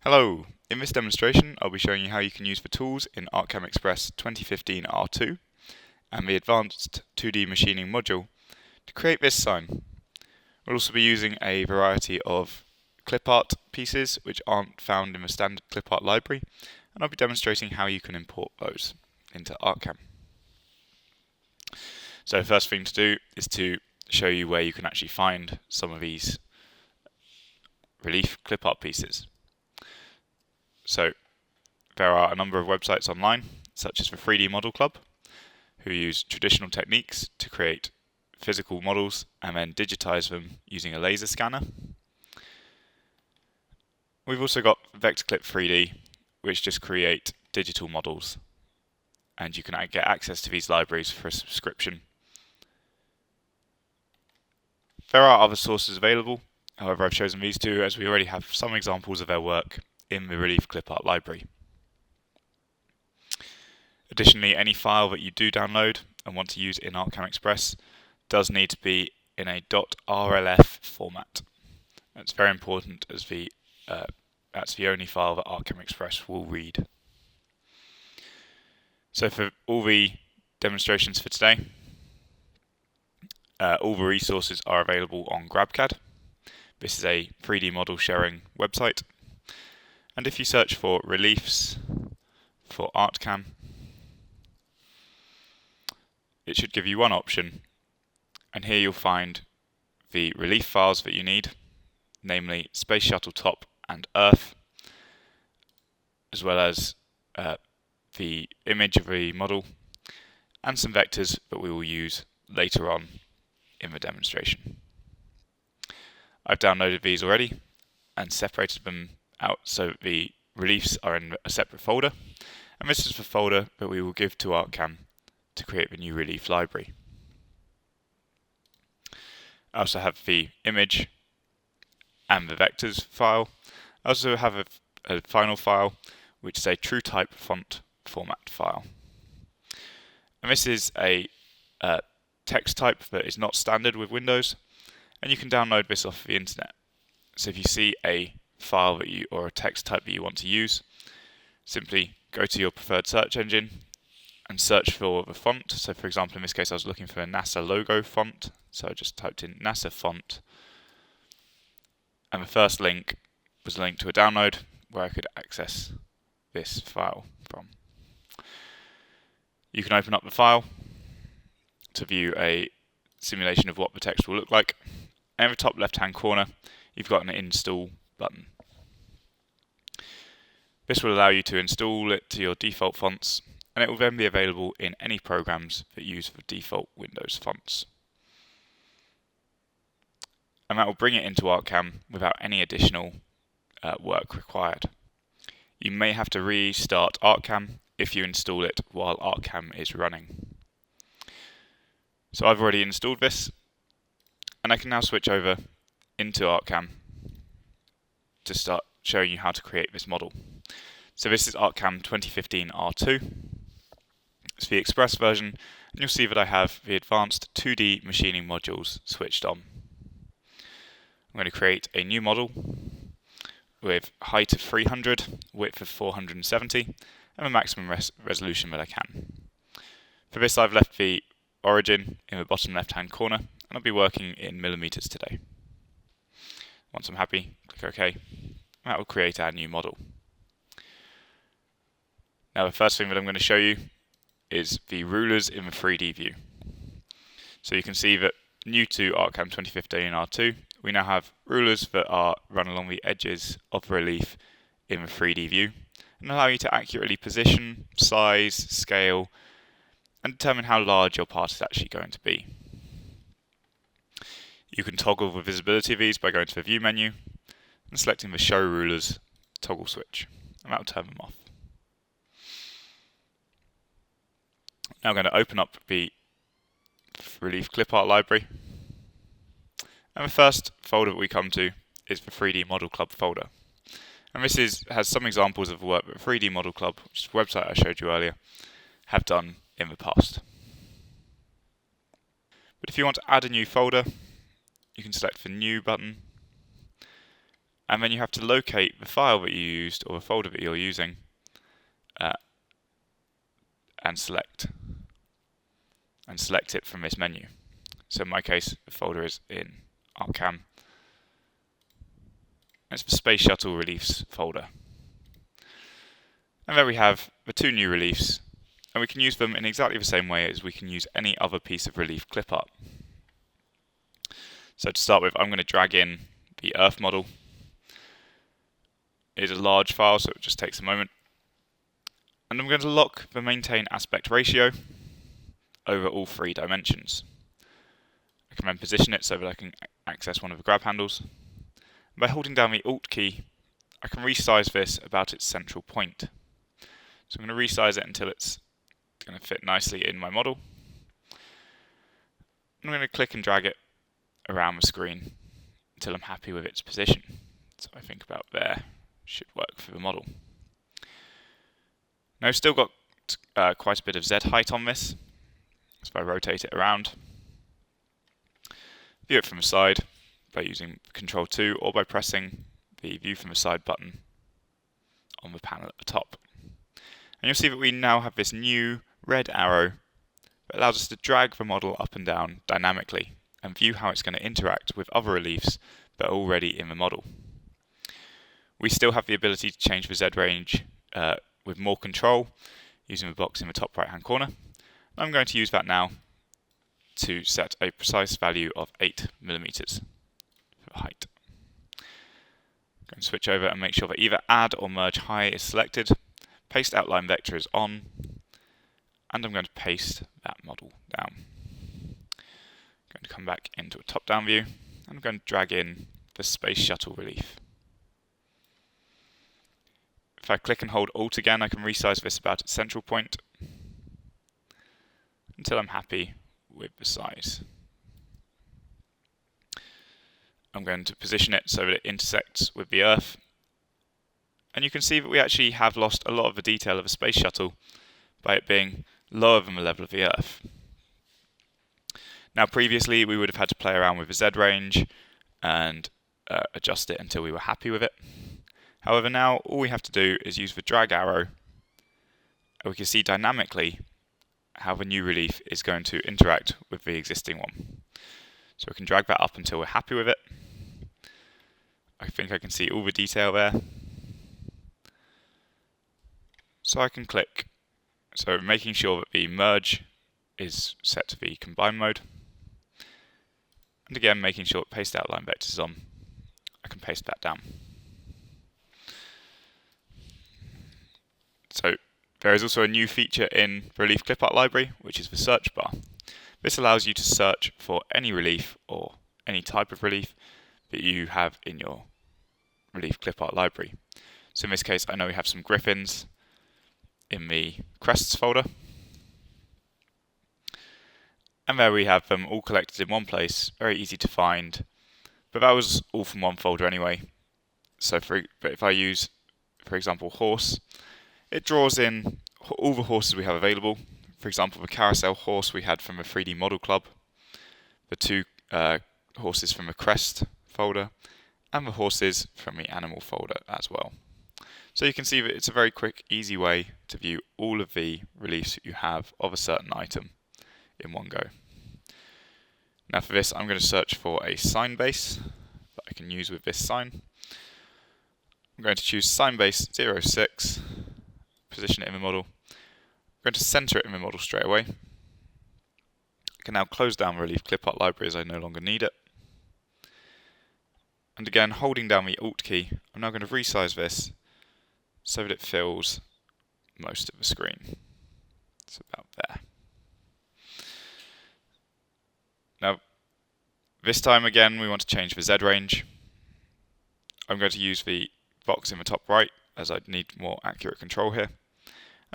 Hello! In this demonstration I'll be showing you how you can use the tools in ArtCAM Express 2015 R2 and the Advanced 2D Machining module to create this sign. We'll also be using a variety of clipart pieces which aren't found in the standard clipart library, and I'll be demonstrating how you can import those into ArtCAM. So the first thing to do is to show you where you can actually find some of these relief clipart pieces. So there are a number of websites online, such as the 3D Model Club, who use traditional techniques to create physical models and then digitize them using a laser scanner. We've also got VectorClip 3D, which just create digital models, and you can get access to these libraries for a subscription. There are other sources available, however I've chosen these two as we already have some examples of their work in the Relief Clipart library. Additionally, any file that you do download and want to use in ArtCAM Express does need to be in a .rlf format. That's very important as that's the only file that ArtCAM Express will read. So for all the demonstrations for today, all the resources are available on GrabCAD. This is a 3D model sharing website. And if you search for reliefs for ArtCAM, it should give you one option, and here you'll find the relief files that you need, namely Space Shuttle Top and Earth, as well as the image of the model and some vectors that we will use later on in the demonstration. I've downloaded these already and separated them out so the reliefs are in a separate folder, and this is the folder that we will give to ArtCAM to create the new relief library. I also have the image and the vectors file. I also have a final file which is a TrueType font format file. And this is a text type that is not standard with Windows, and you can download this off the internet. So if you see a file that or a text type that you want to use, simply go to your preferred search engine and search for the font. So for example, in this case I was looking for a NASA logo font, so I just typed in NASA font, and the first link was a link to a download where I could access this file from. You can open up the file to view a simulation of what the text will look like, and in the top left hand corner you've got an install button. This will allow you to install it to your default fonts, and it will then be available in any programs that use the default Windows fonts. And that will bring it into ArtCAM without any additional work required. You may have to restart ArtCAM if you install it while ArtCAM is running. So I've already installed this, and I can now switch over into ArtCAM to start showing you how to create this model. So this is ArtCAM 2015 R2. It's the Express version, and you'll see that I have the Advanced 2D Machining modules switched on. I'm going to create a new model with height of 300, width of 470, and the maximum resolution that I can. For this I've left the origin in the bottom left hand corner, and I'll be working in millimeters today. Once I'm happy, click OK, and that will create our new model. Now the first thing that I'm going to show you is the rulers in the 3D view. So you can see that new to ArtCAM 2015 R2, we now have rulers that are run along the edges of the relief in the 3D view and allow you to accurately position, size, scale, and determine how large your part is actually going to be. You can toggle the visibility of these by going to the View menu and selecting the Show Rulers toggle switch, and that will turn them off. Now I'm going to open up the Relief Clipart library, and the first folder that we come to is the 3D Model Club folder. And this has some examples of the work that 3D Model Club, which is the website I showed you earlier, have done in the past. But if you want to add a new folder, you can select the New button, and then you have to locate the file that you used or the folder that you're using and select it from this menu. So in my case, the folder is in ArtCAM. It's the Space Shuttle Reliefs folder. And there we have the two new reliefs, and we can use them in exactly the same way as we can use any other piece of relief clip art. So to start with, I'm going to drag in the Earth model. It is a large file, so it just takes a moment. And I'm going to lock the maintain aspect ratio over all 3 dimensions. I can then position it so that I can access one of the grab handles. By holding down the Alt key, I can resize this about its central point. So I'm going to resize it until it's going to fit nicely in my model. I'm going to click and drag it around the screen until I'm happy with its position. So I think about there should work for the model. Now I've still got quite a bit of Z height on this. So if I rotate it around, view it from the side by using Ctrl 2 or by pressing the view from the side button on the panel at the top. And you'll see that we now have this new red arrow that allows us to drag the model up and down dynamically and view how it's going to interact with other reliefs that are already in the model. We still have the ability to change the Z range with more control using the box in the top right hand corner. I'm going to use that now to set a precise value of 8mm for height. I'm going to switch over and make sure that either add or merge high is selected. Paste outline vector is on, and I'm going to paste that model down. I'm going to come back into a top-down view, and I'm going to drag in the Space Shuttle relief. If I click and hold Alt again, I can resize this about its central point until I'm happy with the size. I'm going to position it so that it intersects with the Earth. And you can see that we actually have lost a lot of the detail of a space shuttle by it being lower than the level of the Earth. Now previously we would have had to play around with the Z range and adjust it until we were happy with it. However, now all we have to do is use the drag arrow, and we can see dynamically how the new relief is going to interact with the existing one. So we can drag that up until we're happy with it. I think I can see all the detail there. So I can click, so making sure that the merge is set to the combine mode. And again, making sure that paste outline vector is on, I can paste that down. So there is also a new feature in Relief Clipart library, which is the search bar. This allows you to search for any relief or any type of relief that you have in your Relief Clipart library. So in this case, I know we have some griffins in the crests folder. And there we have them all collected in one place, very easy to find. But that was all from one folder anyway. So but if I use, for example, horse, it draws in all the horses we have available. For example, the carousel horse we had from the 3D Model Club, the 2 horses from the crest folder, and the horses from the animal folder as well. So you can see that it's a very quick, easy way to view all of the reliefs that you have of a certain item in one go. Now for this, I'm going to search for a sign base that I can use with this sign. I'm going to choose sign base 06, position it in the model. I'm going to center it in the model straight away. I can now close down Relief Clipart library as I no longer need it. And again, holding down the Alt key, I'm now going to resize this so that it fills most of the screen. It's about there. Now, this time again, we want to change the Z range. I'm going to use the box in the top right as I need more accurate control here.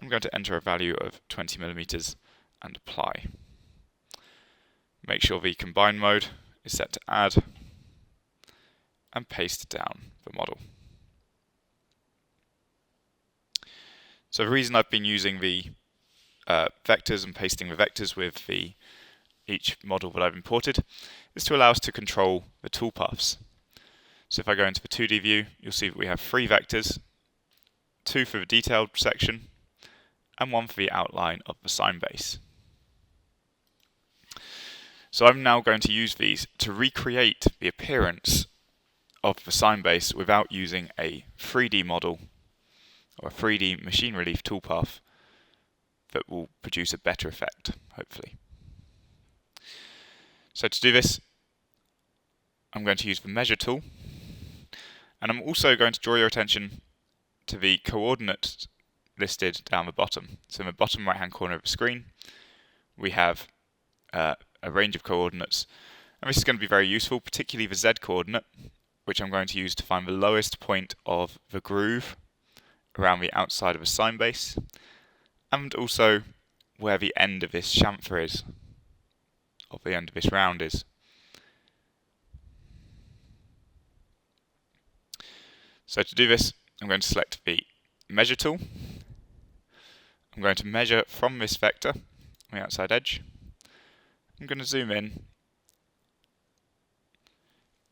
I'm going to enter a value of 20mm and apply. Make sure the combine mode is set to add and paste down the model. So the reason I've been using the vectors and pasting the vectors with each model that I've imported is to allow us to control the toolpaths. So if I go into the 2D view, you'll see that we have 3 vectors, 2 for the detailed section, and 1 for the outline of the sign base. So I'm now going to use these to recreate the appearance of the sign base without using a 3D model or a 3D machine relief toolpath that will produce a better effect, hopefully. So to do this, I'm going to use the measure tool, and I'm also going to draw your attention to the coordinates listed down the bottom. So in the bottom right hand corner of the screen, we have a range of coordinates, and this is going to be very useful, particularly the Z coordinate, which I'm going to use to find the lowest point of the groove around the outside of the sign base, and also where the end of this chamfer is, or the end of this round is. So to do this, I'm going to select the measure tool. I'm going to measure from this vector on the outside edge. I'm going to zoom in,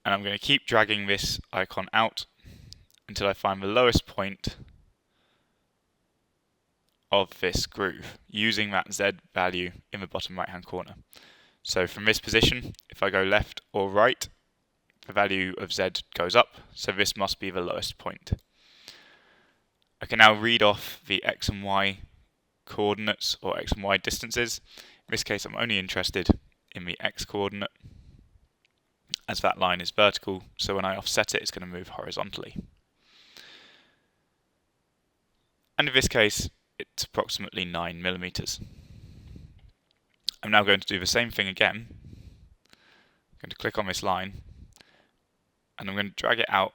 and I'm going to keep dragging this icon out until I find the lowest point of this groove, using that Z value in the bottom right hand corner. So from this position, if I go left or right, the value of Z goes up, so this must be the lowest point. I can now read off the X and Y coordinates or X and Y distances. In this case, I'm only interested in the X coordinate, as that line is vertical, so when I offset it, it's going to move horizontally. And in this case, it's approximately 9 millimeters. I'm now going to do the same thing again. I'm going to click on this line, and I'm going to drag it out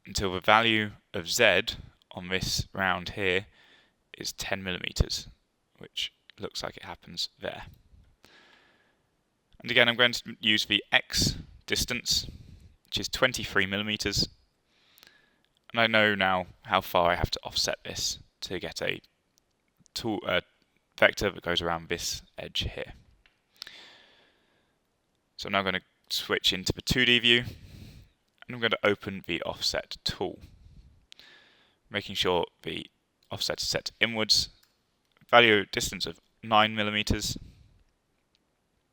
until the value of Z on this round here is 10 millimeters, which looks like it happens there. And again, I'm going to use the X distance, which is 23 millimeters, and I know now how far I have to offset this to get a vector that goes around this edge here. So I'm now going to switch into the 2D view, and I'm going to open the offset tool, making sure the offset is set inwards, value distance of 9 millimeters.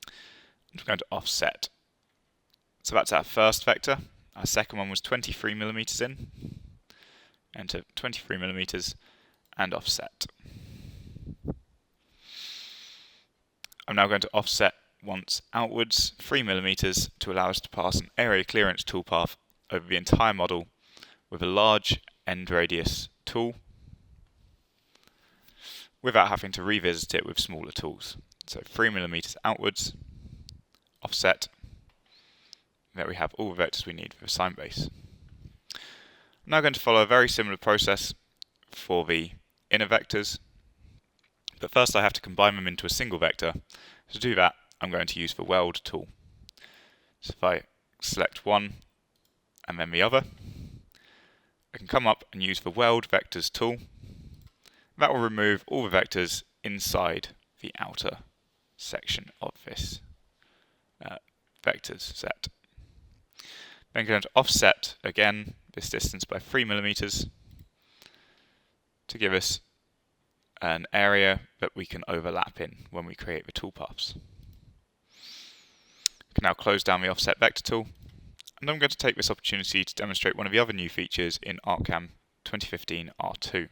I'm going to offset. So that's our first vector. Our second one was 23 millimeters in. Enter 23 millimeters and offset. I'm now going to offset once outwards 3 millimeters to allow us to pass an area clearance toolpath over the entire model with a large end radius tool without having to revisit it with smaller tools. So 3 millimeters outwards, offset. There we have all the vectors we need for the sign base. I'm now going to follow a very similar process for the inner vectors, but first I have to combine them into a single vector. To do that, I'm going to use the weld tool. So if I select one and then the other, I can come up and use the weld vectors tool. That will remove all the vectors inside the outer section of this vectors set. Then I'm going to offset again this distance by 3 millimeters to give us an area that we can overlap in when we create the toolpaths. I can now close down the offset vector tool, and I'm going to take this opportunity to demonstrate one of the other new features in ArtCAM 2015 R2.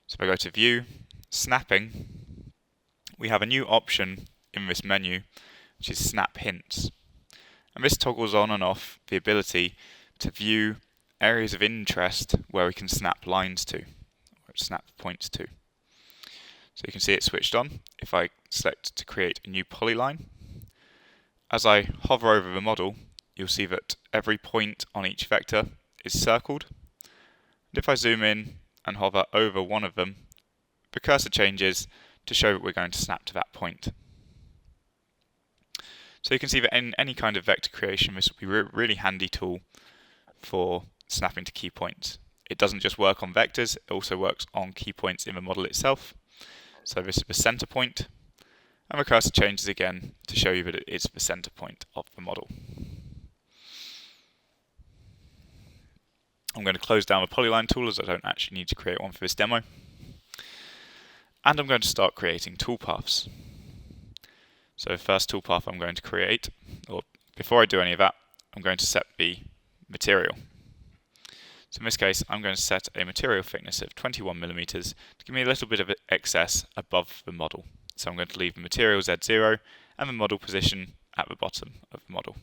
So if I go to View, Snapping, we have a new option in this menu, which is Snap Hints. And this toggles on and off the ability to view areas of interest where we can snap lines to, or snap points to. So you can see it switched on. If I select to create a new polyline, as I hover over the model, you'll see that every point on each vector is circled. And if I zoom in and hover over one of them, the cursor changes to show that we're going to snap to that point. So you can see that in any kind of vector creation, this will be a really handy tool for snapping to key points. It doesn't just work on vectors, it also works on key points in the model itself. So this is the center point, and the cursor changes again to show you that it is the center point of the model. I'm going to close down the polyline tool as I don't actually need to create one for this demo. And I'm going to start creating toolpaths. So first toolpath I'm going to create, or before I do any of that, I'm going to set the material. So in this case, I'm going to set a material thickness of 21mm to give me a little bit of excess above the model. So I'm going to leave the material Z0 and the model position at the bottom of the model.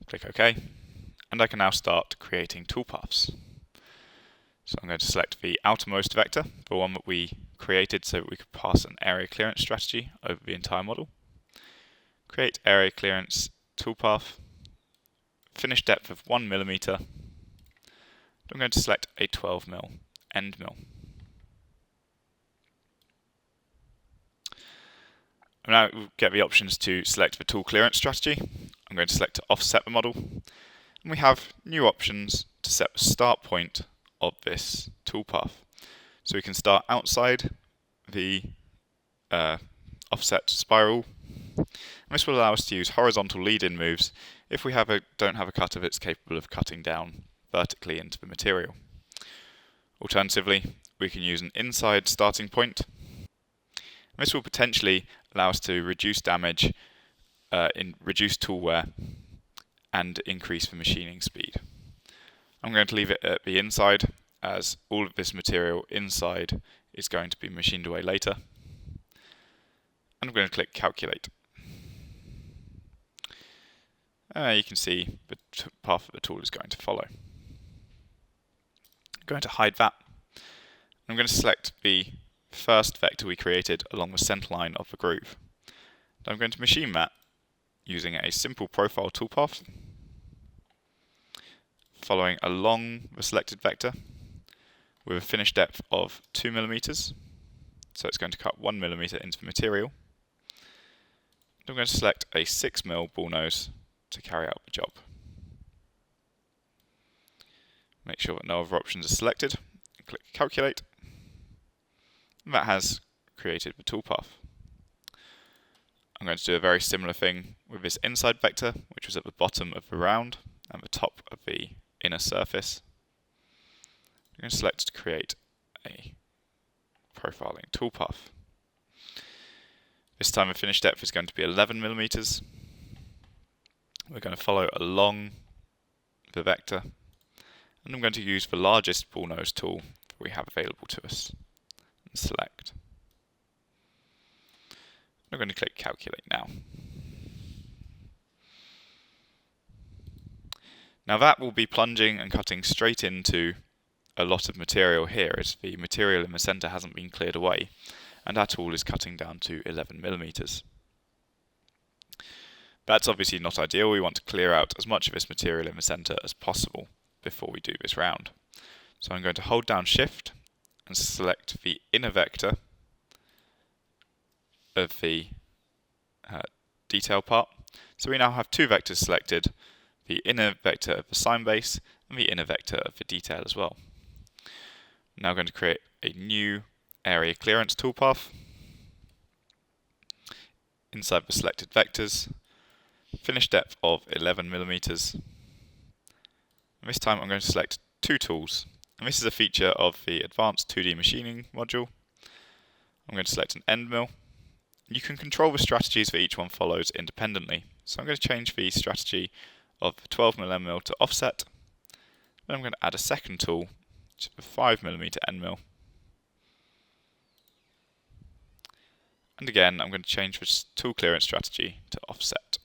Click OK, and I can now start creating toolpaths. So I'm going to select the outermost vector, the one that we created so that we could pass an area clearance strategy over the entire model. Create area clearance toolpath, finish depth of 1mm. I'm going to select a 12mm end mill. Now we'll get the options to select the tool clearance strategy. I'm going to select to offset the model, and we have new options to set the start point of this toolpath. So we can start outside the offset spiral. And this will allow us to use horizontal lead-in moves if we don't have a cutter that's capable of cutting down vertically into the material. Alternatively, we can use an inside starting point. And this will potentially allow us to reduce damage, reduce tool wear, and increase the machining speed. I'm going to leave it at the inside, as all of this material inside is going to be machined away later. And I'm going to click Calculate. You can see the path that the tool is going to follow. I'm going to hide that. I'm going to select the first vector we created along the center line of the groove. And I'm going to machine that using a simple profile toolpath, following along the selected vector with a finish depth of 2mm. So it's going to cut 1mm into the material. And I'm going to select a 6mm ball nose to carry out the job. Make sure that no other options are selected, and click Calculate. And that has created the toolpath. I'm going to do a very similar thing with this inside vector, which was at the bottom of the round and the top of the inner surface. I'm going to select to create a profiling toolpath. This time the finish depth is going to be 11mm. We're going to follow along the vector, and I'm going to use the largest ball nose tool that we have available to us and select. I'm going to click Calculate now. Now that will be plunging and cutting straight into a lot of material here, as the material in the center hasn't been cleared away, and our tool is cutting down to 11mm. That's obviously not ideal. We want to clear out as much of this material in the center as possible before we do this round. So I'm going to hold down Shift and select the inner vector of the detail part. So we now have two vectors selected, the inner vector of the sign base and the inner vector of the detail as well. I'm now going to create a new area clearance toolpath inside the selected vectors, finish depth of 11mm. And this time I'm going to select two tools, and this is a feature of the Advanced 2D Machining module. I'm going to select an end mill. You can control the strategies that each one follows independently. So I'm going to change the strategy of the 12mm end mill to offset. Then I'm going to add a second tool, which is the 5mm end mill. And again, I'm going to change the tool clearance strategy to offset.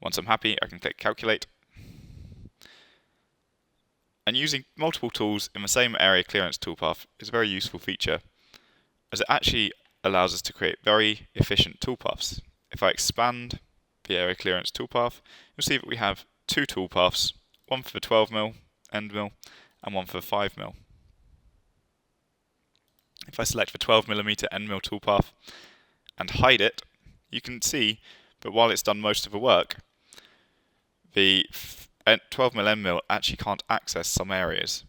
Once I'm happy, I can click Calculate. And using multiple tools in the same area clearance toolpath is a very useful feature, as it actually allows us to create very efficient toolpaths. If I expand the area clearance toolpath, you'll see that we have two toolpaths, one for the 12mm end mill and one for the 5mm. If I select the 12mm end mill toolpath and hide it, you can see that while it's done most of the work, the 12mm end mill actually can't access some areas.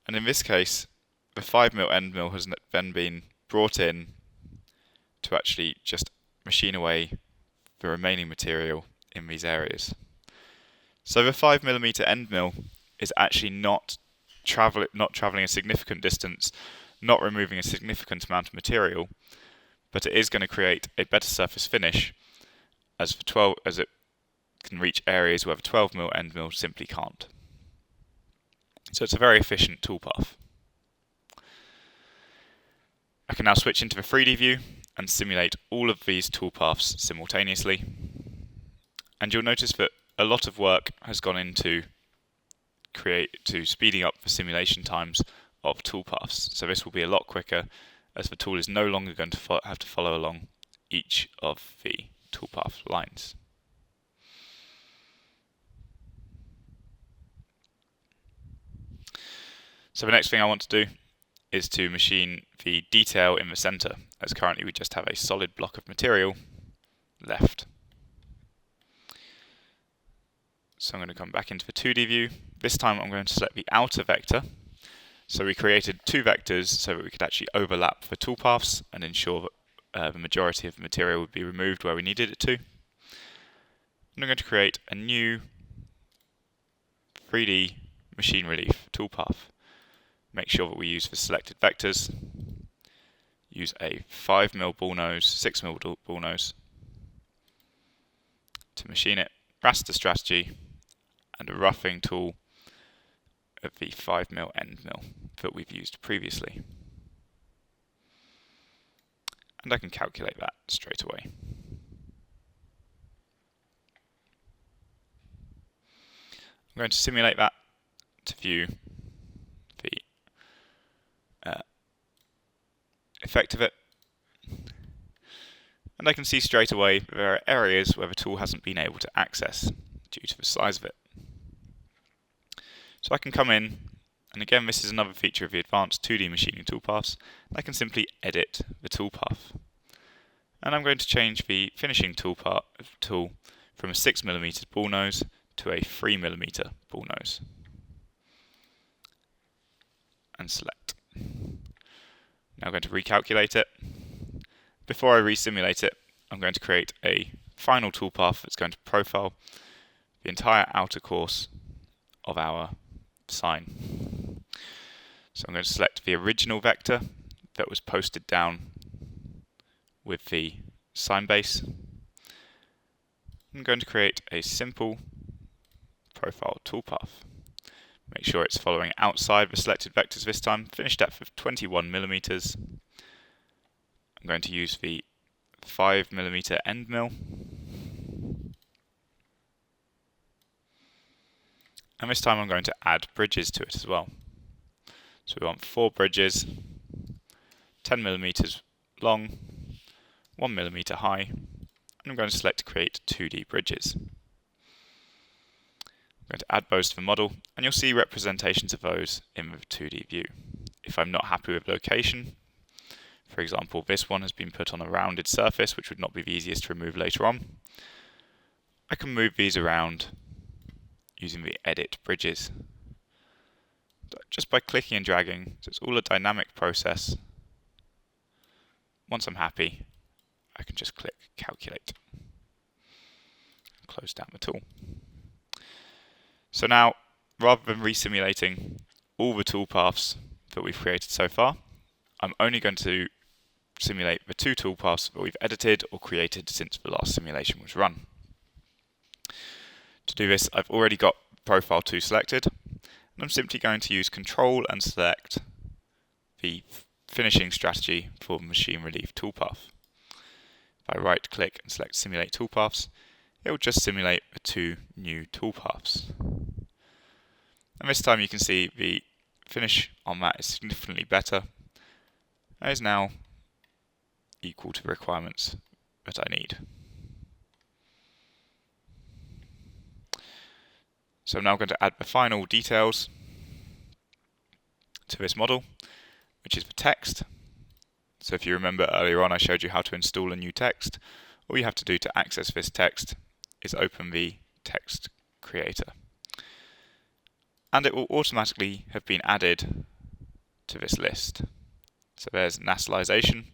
And in this case, the 5mm end mill has then been brought in to actually just machine away the remaining material in these areas. So the 5mm end mill is actually not travelling a significant distance, not removing a significant amount of material, but it is going to create a better surface finish as it can reach areas where the 12mm end mill simply can't. So it's a very efficient toolpath. I can now switch into the 3D view and simulate all of these toolpaths simultaneously. And you'll notice that a lot of work has gone into speeding up the simulation times of toolpaths. So this will be a lot quicker, as the tool is no longer going to have to follow along each of the toolpath lines. So the next thing I want to do is to machine the detail in the center, as currently we just have a solid block of material left. So I'm going to come back into the 2D view. This time I'm going to select the outer vector. So we created two vectors so that we could actually overlap the toolpaths and ensure that the majority of the material would be removed where we needed it to. And I'm going to create a new 3D machine relief toolpath. Make sure that we use the selected vectors. Use a 5mm ball nose, 6mm ball nose to machine it. Raster strategy and a roughing tool of the 5mm end mill that we've used previously. And I can calculate that straight away. I'm going to simulate that to view the effect of it. And I can see straight away there are areas where the tool hasn't been able to access due to the size of it. So I can come in, and again this is another feature of the advanced 2D machining toolpaths, and I can simply edit the toolpath. And I'm going to change the finishing tool from a 6mm ball nose to a 3mm ball nose. And select. Now I'm going to recalculate it. Before I resimulate it, I'm going to create a final toolpath that's going to profile the entire outer course of our sign. So I'm going to select the original vector that was posted down with the sign base. I'm going to create a simple profile toolpath. Make sure it's following outside the selected vectors this time. Finish depth of 21mm. I'm going to use the 5mm end mill. And this time I'm going to add bridges to it as well. So we want 4 bridges, 10mm long, 1mm high, and I'm going to select create 2D bridges. I'm going to add those to the model, and you'll see representations of those in the 2D view. If I'm not happy with location, for example, this one has been put on a rounded surface, which would not be the easiest to remove later on, I can move these around using the edit bridges. Just by clicking and dragging, so it's all a dynamic process. Once I'm happy, I can just click calculate. Close down the tool. So now, rather than resimulating all the toolpaths that we've created so far, I'm only going to simulate the 2 toolpaths that we've edited or created since the last simulation was run. To do this, I've already got Profile 2 selected, and I'm simply going to use Control and select the finishing strategy for the machine relief toolpath. If I right click and select Simulate Toolpaths, it will just simulate the 2 new toolpaths. And this time you can see the finish on that is significantly better and is now equal to the requirements that I need. So I'm now going to add the final details to this model, which is the text. So if you remember earlier on I showed you how to install a new text. All you have to do to access this text is open the text creator. And it will automatically have been added to this list. So there's nationalization.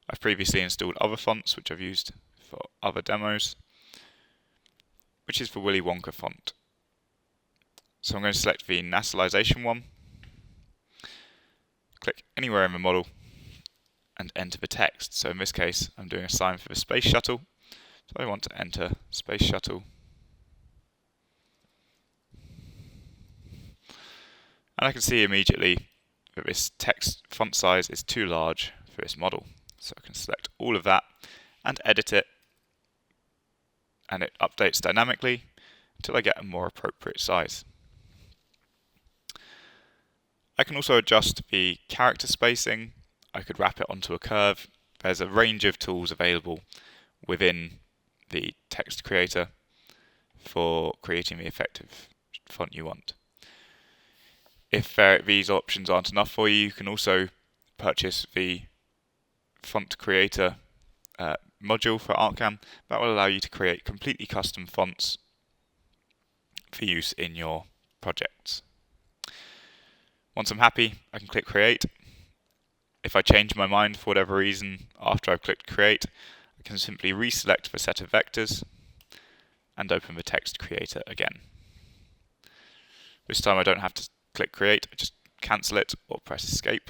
I've previously installed other fonts which I've used for other demos, which is for Willy Wonka font. So I'm going to select the naturalization one, click anywhere in the model, and enter the text. So in this case, I'm doing a sign for the Space Shuttle, so I want to enter Space Shuttle. And I can see immediately that this text font size is too large for this model. So I can select all of that and edit it, and it updates dynamically until I get a more appropriate size. I can also adjust the character spacing. I could wrap it onto a curve. There's a range of tools available within the text creator for creating the effective font you want. If these options aren't enough for you, you can also purchase the font creator module for ArtCAM. That will allow you to create completely custom fonts for use in your projects. Once I'm happy, I can click create. If I change my mind for whatever reason after I've clicked create, I can simply reselect the set of vectors and open the text creator again. This time I don't have to click create, I just cancel it or press escape.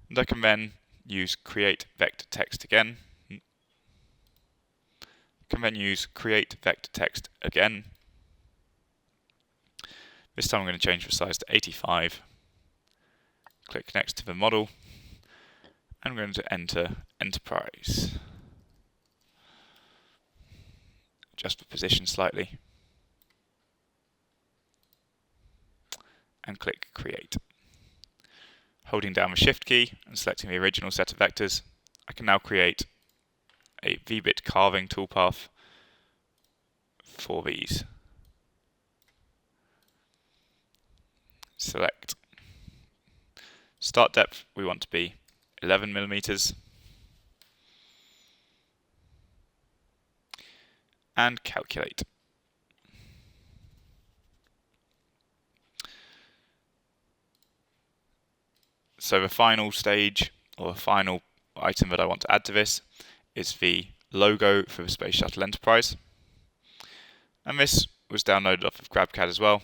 And I can then use create vector text again. I can then use create vector text again. This time I'm going to change the size to 85. Click next to the model. I'm going to enter Enterprise. Adjust the position slightly. And click create. Holding down the shift key and selecting the original set of vectors, I can now create a V-bit carving toolpath for these. Select start depth, we want to be 11 millimeters, and calculate. So the final stage, or the final item that I want to add to this, is the logo for the Space Shuttle Enterprise. And this was downloaded off of GrabCAD as well,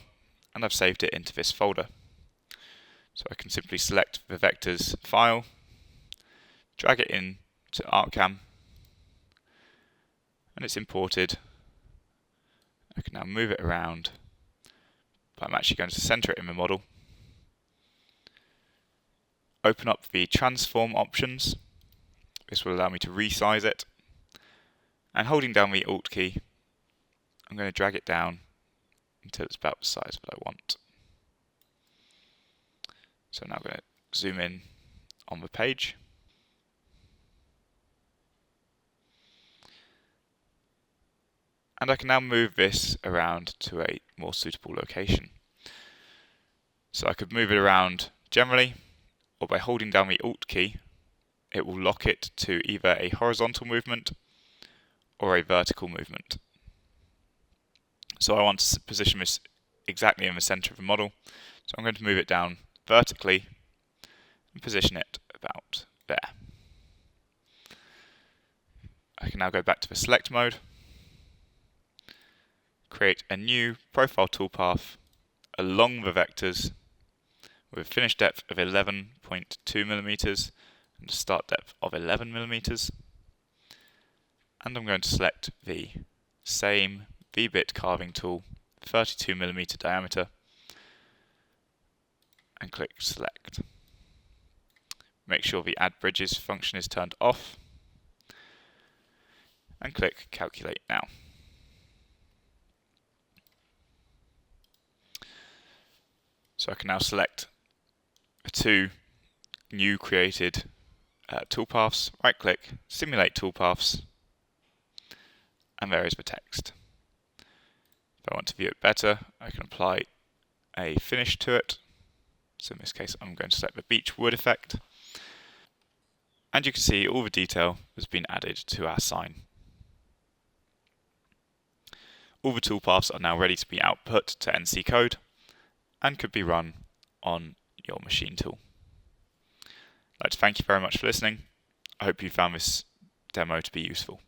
and I've saved it into this folder. So I can simply select the vectors file, drag it in to ArtCAM, and it's imported. I can now move it around, but I'm actually going to center it in the model. Open up the transform options. This will allow me to resize it. And holding down the Alt key, I'm going to drag it down until it's about the size that I want. So now I'm going to zoom in on the page. And I can now move this around to a more suitable location. So I could move it around generally, or by holding down the Alt key, it will lock it to either a horizontal movement or a vertical movement. So I want to position this exactly in the center of the model, so I'm going to move it down vertically and position it about there. I can now go back to the select mode, create a new profile toolpath along the vectors with a finish depth of 11.2 millimeters and a start depth of 11 millimeters. And I'm going to select the same V-bit carving tool, 32 millimeter diameter, and click select. Make sure the add bridges function is turned off, and click calculate now. So I can now select the two new created toolpaths, right click, simulate toolpaths, and there is the text. If I want to view it better, I can apply a finish to it. So in this case, I'm going to select the beech wood effect. And you can see all the detail has been added to our sign. All the toolpaths are now ready to be output to NC code and could be run on your machine tool. I'd like to thank you very much for listening. I hope you found this demo to be useful.